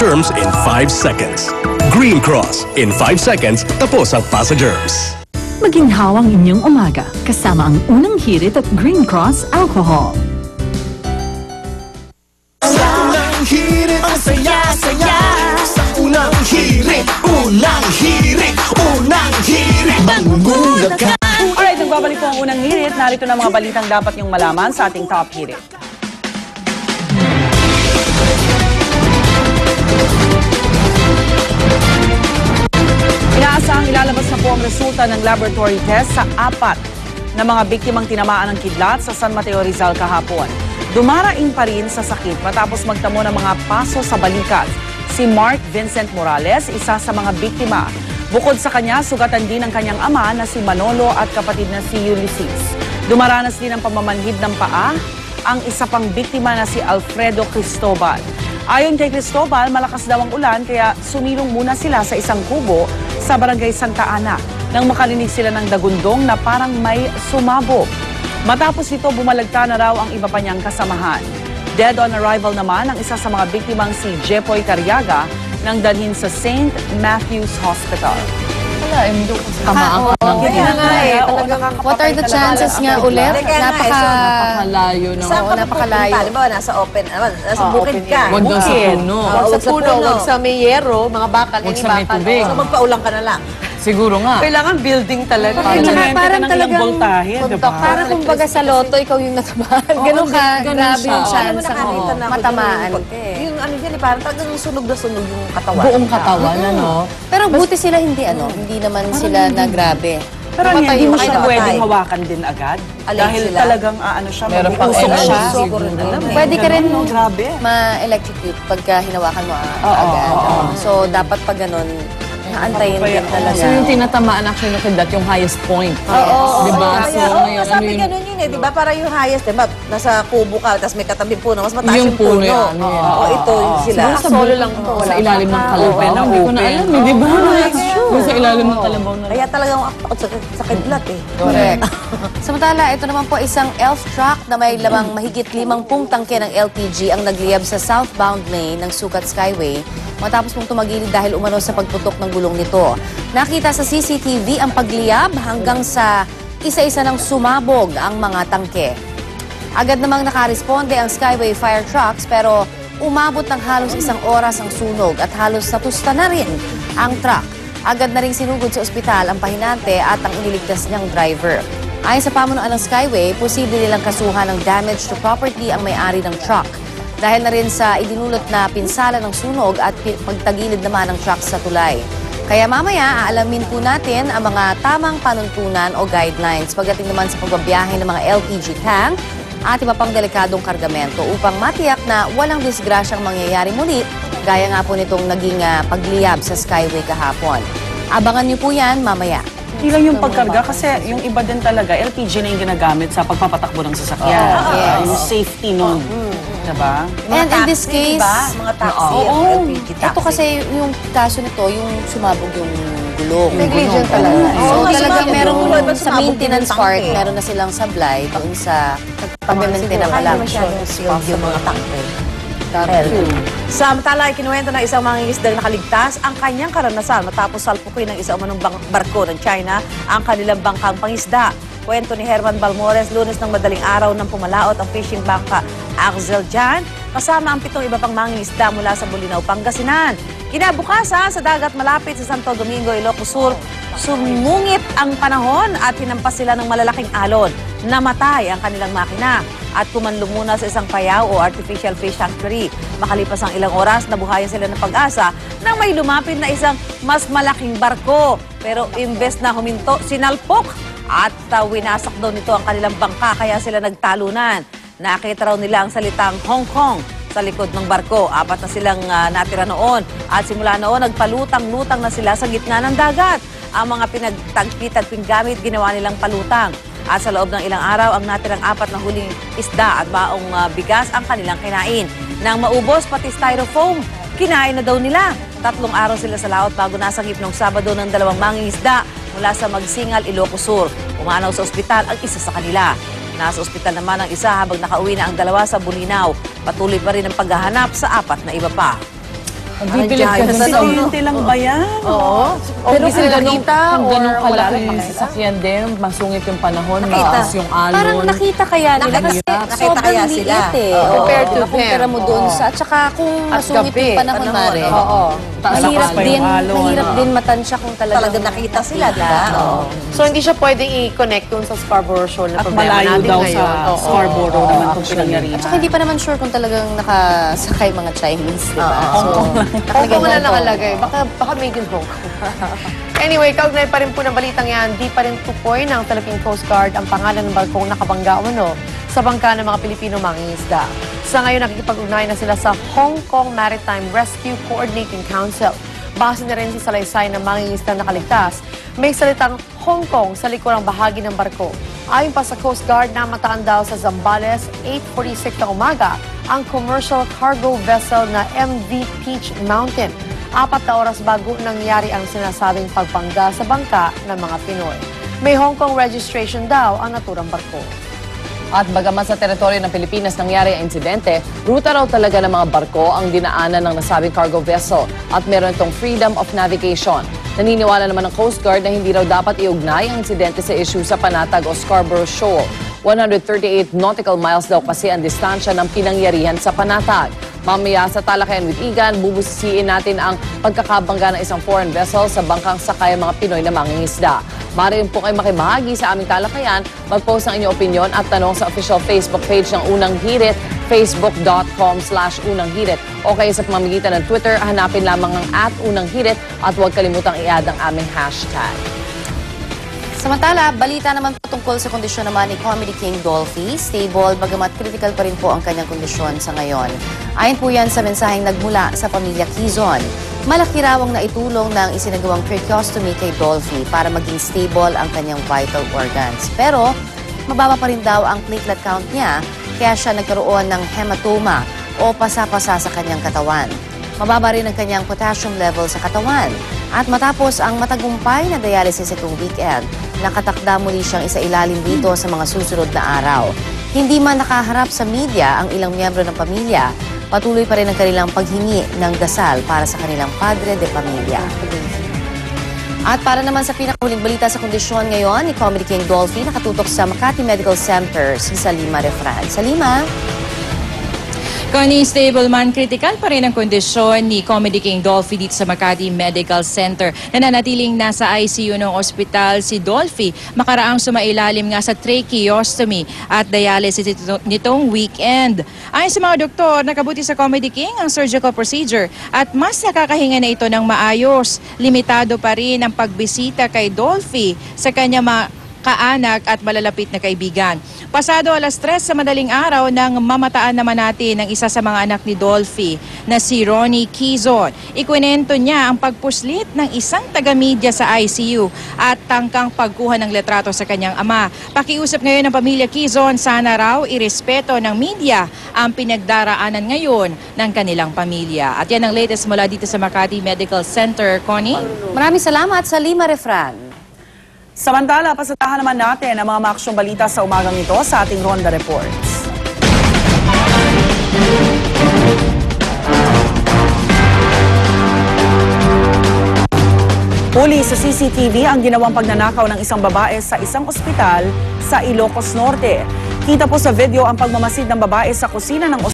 germs in 5 seconds. Green Cross. In 5 seconds, tapos ang pasa-germs. Maginhawa ang inyong umaga kasama ang unang hirit at Green Cross Alcohol. Unang hirit, ang saya-saya. Sa unang hirit, unang hirit, unang hirit. Magugulat ka. Alright, nagbabalik po ang unang hirit. Narito na mga balitang dapat niyong malaman sa ating top hirit. Inaasahang ilalabas na po ang resulta ng laboratory test sa 4 na mga biktimang tinamaan ng kidlat sa San Mateo, Rizal kahapon. Dumaraing pa rin sa sakit matapos magtamo ng mga paso sa balikat. Si Mark Vincent Morales, isa sa mga biktima. Bukod sa kanya, sugatan din ang kanyang ama na si Manolo at kapatid na si Ulysses. Dumaranas din ng pamamanhid ng paa ang isa pang biktima na si Alfredo Cristobal. Ayon kay Cristobal, malakas daw ang ulan kaya sumilong muna sila sa isang kubo sa barangay Santa Ana nang makarinig sila ng dagundong na parang may sumabog. Matapos ito, bumalagta na raw ang iba pa niyang kasamahan. Dead on arrival naman ang isa sa mga biktimang si Jepoy Cariaga nang dalhin sa St. Matthew's Hospital. Wala, kamaan ka ng What are the chances nga ulit? napakalayo ng Saan ka napakalayo? Halimbawa, nasa open, nasa bukid ka. Huwag daw sa puno. Huwag sa puno, huwag sa may yero, mga bakal, Huwag sa may tubig. So magpaulang ka na lang. Siguro nga. Kailangan building talaga. Parang talagang Parang kumbaga sa loto, ikaw yung natamaan. ganun ka, grabe yung Alam chance mo, nakakita na ako matamaan. Yung ano dyan, parang talagang sunog na sunog yung katawan. Buong katawan, ano? Pero buti sila hindi naman sila na grabe. Pero hindi mo siya pwedeng hawakan din agad. Dahil talagang ano siya, Meron pang mag-usok siya. Pwede ka rin Grabe. ma-electrocute pagka hinawakan mo agad. So, dapat pag ganun, naantayin din talaga. So yung tinatamaan actually ng kidlat, yung highest point. Diba? So ngayon, sabi ganun yun eh, di ba? Para yung highest, di ba? Nasa kubo ka, tapos may katabing puno, mas mataas Yung yung puno. puno yan, yan. O ito yung sila. Siguro sa solo lang ito. Sa ilalim ng kalabaw. Hindi ko na alam, di ba? Sa ilalim ng kalabaw na. Kaya talagang takot sa kidlat eh. Correct. Samantala, ito naman po isang elf truck na may lamang mahigit 50 tangke ng LPG ang nagliyab sa southbound lane ng Sukat Skyway matapos pong tumagilid dahil umano sa pagputok ng gulong nito. Nakita sa CCTV ang pagliyab hanggang sa isa-isa ng sumabog ang mga tangke. Agad namang nakaresponde ang Skyway fire trucks pero umabot ng halos 1 oras ang sunog at halos natusta na rin ang truck. Agad na rin sinugod sa ospital ang pahinante at ang iniligtas niyang driver. Ayon sa pamunuan ng Skyway, posible nilang kasuhan ng damage to property ang may-ari ng truck. Dahil na rin sa idinulot na pinsala ng sunog at pagtagilid naman ng truck sa tulay. Kaya mamaya, aalamin po natin ang mga tamang panuntunan o guidelines pagdating naman sa pagbabiyahe ng mga LPG tank at iba pang delikadong kargamento upang matiyak na walang disgrasyang mangyayari muli gaya nga po nitong naging pagliyab sa Skyway kahapon. Abangan niyo po yan mamaya. Hindi lang yung pagkarga kasi yung iba din talaga, LPG na yung ginagamit sa pagpapatakbo ng sasakyan. Yung safety nun. Diba? And in this case, mga taxi, LPG taxi. ito kasi yung kaso nito, yung sumabog yung gulong. Negligent talaga. So talagang merong Sumabog sa yung maintenance tangke. part, meron na silang sablay doon sa pag-maintain pa lang. Masyadong sealed yung mga tangke. Samantala, ikinuwento ng isang mangingisdang nakaligtas ang kanyang karanasan matapos salpukin ng isang umanong barko ng China ang kanilang bangkang pangisda. Kwento ni Herman Balmores, Lunes ng madaling araw nang pumalaot ang fishing bangka Axel Jan kasama ang 7 iba pang mangingisda mula sa Bulinaw, Pangasinan. Kinabukasan sa dagat malapit sa Santo Domingo, Ilocos Sur, sumungit ang panahon at hinampas sila ng malalaking alon. Namatay ang kanilang makina at kumanlong muna sa isang payaw o artificial fish sanctuary. Makalipas ang ilang oras, nabuhayan sila ng pag-asa nang may lumapit na isang mas malaking barko. Pero imbes na huminto, sinalpok at winasak daw nito ang kanilang bangka kaya sila nagtalunan. Nakita raw nila ang salitang Hong Kong sa likod ng barko. 4 na silang natira noon at simula noon nagpalutang-lutang na sila sa gitna ng dagat. Ang mga pinagtagpi-tagping gamit ginawa nilang palutang. At sa loob ng ilang araw, ang natirang 4 na huling isda at baong bigas ang kanilang kinain. Nang maubos pati styrofoam, kinain na daw nila. 3 araw sila sa laot bago nasangip noong Sabado ng 2 mangingisda mula sa Magsingal, Ilocos Sur. Umanaw sa ospital ang isa sa kanila. Nasa ospital naman ang isa habang nakauwi na ang 2 sa Bulinaw. Patuloy pa rin ang paghahanap sa 4 na iba pa. Bibilig ka Giant sa Presidente lang ba yan? Oo. Pero Pero kung ganun or wala kalaki lang yung sasakyan din, masungit yung panahon, Nakita. mataas yung alon. Parang nakita kaya nila kasi Nakita sobrang kaya liit sila. eh. Compared to Kumpara them. mo doon sa, at saka kung At masungit gabi. yung panahon, Mare. Oo. Mahirap pa yung din, alon. mahirap din matansya kung Talaga nakita sila, di ba? Oo. So, hindi siya pwedeng i-connect dun sa Scarborough Shoal na At problema malayo natin daw ngayon. sa Oo. Scarborough naman itong pinangyarihan. At saka hindi pa naman sure kung talagang nakasakay mga Chinese, di ba? Hong Kong wala Hong Kong. nakalagay. Baka made in Hong Kong. Anyway, kaugnay pa rin po ng balitang yan, di pa rin tukoy ng Philippine Coast Guard ang pangalan ng barkong nakabangga sa bangka ng mga Pilipino mangingisda. Sa ngayon, nakikipag-ugnay na sila sa Hong Kong Maritime Rescue Coordinating Council. Base na rin sa salaysay ng mangingisda na nakaligtas, may salitang Hong Kong sa likurang bahagi ng barko. Ayon pa sa Coast Guard, namataan daw sa Zambales 8:46 ng umaga ang commercial cargo vessel na MV Peach Mountain. 4 na oras bago nangyari ang sinasabing pagbangga sa bangka ng mga Pinoy. May Hong Kong registration daw ang naturang barko. At bagamat sa teritoryo ng Pilipinas nangyari ang insidente, ruta raw talaga ng mga barko ang dinaanan ng nasabing cargo vessel at meron itong freedom of navigation. Naniniwala naman ng Coast Guard na hindi raw dapat iugnay ang insidente sa issue sa Panatag o Scarborough Shoal. 138 nautical miles daw kasi ang distansya ng pinangyarihan sa Panatag. Mamaya sa Talakayan with Igan, bubusisiin natin ang pagkakabangga ng isang foreign vessel sa bangkang sakay ng mga Pinoy na mangingisda. Maaari po kayo makibahagi sa aming talakayan, mag-post ng inyong opinion at tanong sa official Facebook page ng Unang Hirit, facebook.com/unanghirit. O kaya sa pamamagitan ng Twitter, hanapin lamang ang @unanghirit at huwag kalimutang i-add ang aming hashtag. Samantala, balita naman po tungkol sa kondisyon naman ni Comedy King Dolphy. Stable, bagamat critical pa rin po ang kanyang kondisyon sa ngayon. Ayon po yan sa mensaheng nagmula sa pamilya Quezon. Malaki raw ang naitulong ng isinagawang tracheostomy kay Dolphy para maging stable ang kanyang vital organs. Pero, mababa pa rin daw ang platelet count niya, kaya siya nagkaroon ng hematoma o pasa-pasa sa kanyang katawan. Mababa rin ang kanyang potassium level sa katawan. At matapos ang matagumpay na dialysis itong weekend, nakatakda muli siyang isailalim dito sa mga susunod na araw. Hindi man nakaharap sa media ang ilang miyembro ng pamilya, patuloy pa rin ang kanilang paghingi ng dasal para sa kanilang padre de pamilya. At para naman sa pinakahuling balita sa kondisyon ngayon ni Comedy King Dolphy, nakatutok sa Makati Medical Center si Salima Refran. Salima? Connie, stable man, critical pa rin ang kondisyon ni Comedy King Dolphy dito sa Makati Medical Center. Nananatiling nasa ICU ng ospital si Dolphy. Makaraang sumailalim nga sa tracheostomy at dialysis nitong weekend. Ayon sa mga doktor, nakabuti sa Comedy King ang surgical procedure at mas nakakahinga na ito ng maayos. Limitado pa rin ang pagbisita kay Dolphy sa kanya kaanak at malalapit na kaibigan. Pasado 3:00 sa madaling araw nang mamataan naman natin ang isa sa mga anak ni Dolphy na si Ronnie Quezon. Ikwento niya ang pagpuslit ng isang taga-media sa ICU at tangkang pagkuha ng letrato sa kanyang ama. Pakiusap ngayon ng pamilya Quezon, sana raw irespeto ng media ang pinagdaraanan ngayon ng kanilang pamilya. At yan ang latest mula dito sa Makati Medical Center. Connie? Maraming salamat, Salima Refran. Samantala, pasatahan naman natin ang mga maaksyong balita sa umagang ito sa ating Ronda Reports. Huli sa CCTV ang ginawang pagnanakaw ng isang babae sa isang ospital sa Ilocos Norte. Kita po sa video ang pagmamasid ng babae sa kusina ng ospital.